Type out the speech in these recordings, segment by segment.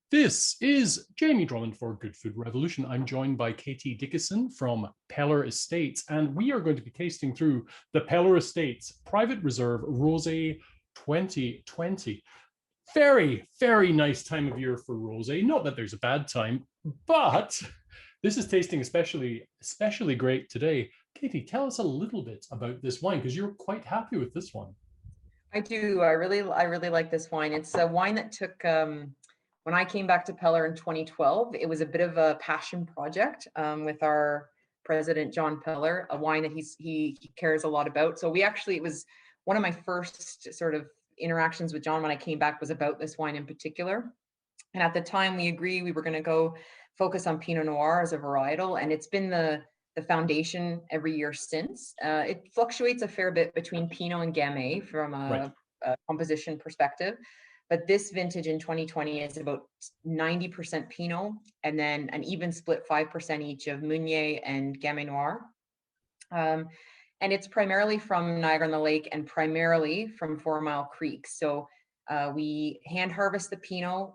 This is Jamie Drummond for Good Food Revolution. I'm joined by Katie Dickieson from Peller Estates, and we are going to be tasting through the Peller Estates Private Reserve Rosé 2020. Very, very nice time of year for rosé. Not that there's a bad time, but this is tasting especially great today. Katie, tell us a little bit about this wine because you're quite happy with this one. I do. I really like this wine. It's a wine that took when I came back to Peller in 2012. It was a bit of a passion project with our president John Peller, a wine that he cares a lot about. So it was one of my first sort of interactions with John when I came back was about this wine in particular. And at the time, we agreed we were going to go focus on Pinot Noir as a varietal, and it's been the foundation every year since. It fluctuates a fair bit between Pinot and Gamay from Right. a composition perspective, but this vintage in 2020 is about 90% Pinot, and then an even split 5% each of Meunier and Gamay Noir. Um, and it's primarily from Niagara-on-the-Lake and primarily from 4 Mile Creek. So we hand harvest the Pinot,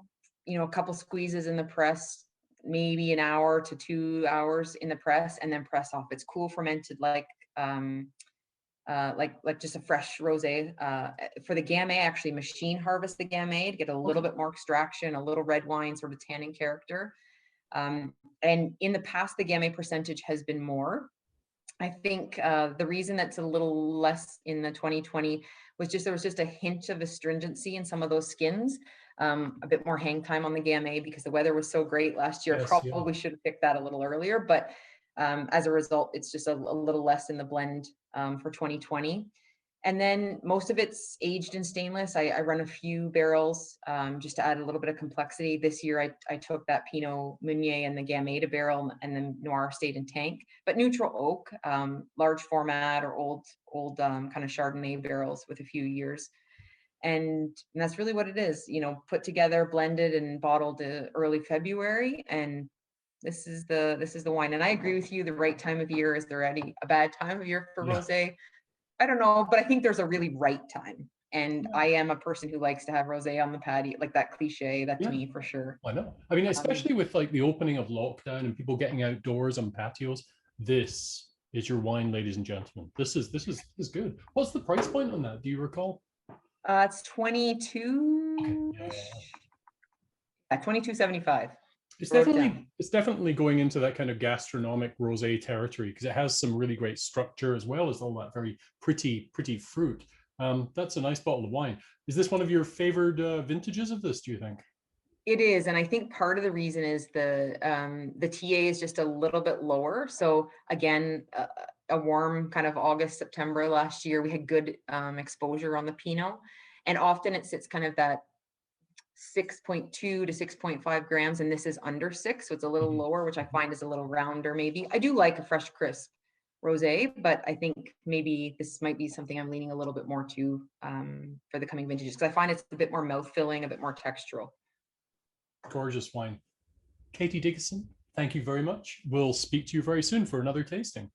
a couple squeezes in the press, maybe an hour to 2 hours in the press, and then press off. It's cool fermented like just a fresh rosé. For the Gamay, I actually machine harvest the Gamay to get a little Okay. bit more extraction, a little red wine sort of tannin character. And in the past, the Gamay percentage has been more. I think the reason that's a little less in the 2020 was there was just a hint of astringency in some of those skins, a bit more hang time on the Gamay because the weather was so great last year. Yes, yeah. Probably should have picked that a little earlier, but as a result, it's just a little less in the blend for 2020. And then most of it's aged in stainless. I run a few barrels just to add a little bit of complexity. This year, I took that Pinot Meunier and the Gamay to barrel, and the Noir stayed in tank. But neutral oak, large format or old kind of Chardonnay barrels with a few years. And that's really what it is. Put together, blended, and bottled early February. And this is the wine. And I agree with you. The right time of year, is there any a bad time of year for Yeah. rosé? I don't know, but I think there's a really right time. And I am a person who likes to have rosé on the patio, like that cliche, that to Yeah. me for sure. I know. I mean, Um, especially with like the opening of lockdown and people getting outdoors on patios, this is your wine, ladies and gentlemen. This is good. What's the price point on that? Do you recall? it's 22, Okay. Yeah, yeah, yeah. yeah, 22.75. It's Wrote it definitely down. it's definitely going into that kind of gastronomic rosé territory because it has some really great structure as well as all that very pretty fruit. That's a nice bottle of wine. Is this one of your favored vintages of this, do you think? It is, and I think part of the reason is the TA is just a little bit lower. So again, a warm kind of August, September last year, we had good exposure on the Pinot, and often it sits kind of that 6.2 to 6.5 grams, and this is under 6, so it's a little Mhm. lower, which I find is a little rounder maybe. I do like a fresh, crisp rosé, but I think maybe this might be something I'm leaning a little bit more to for the coming vintages because I find it's a bit more mouth-filling, a bit more textural. Gorgeous wine. Katie Dickieson, thank you very much. We'll speak to you very soon for another tasting.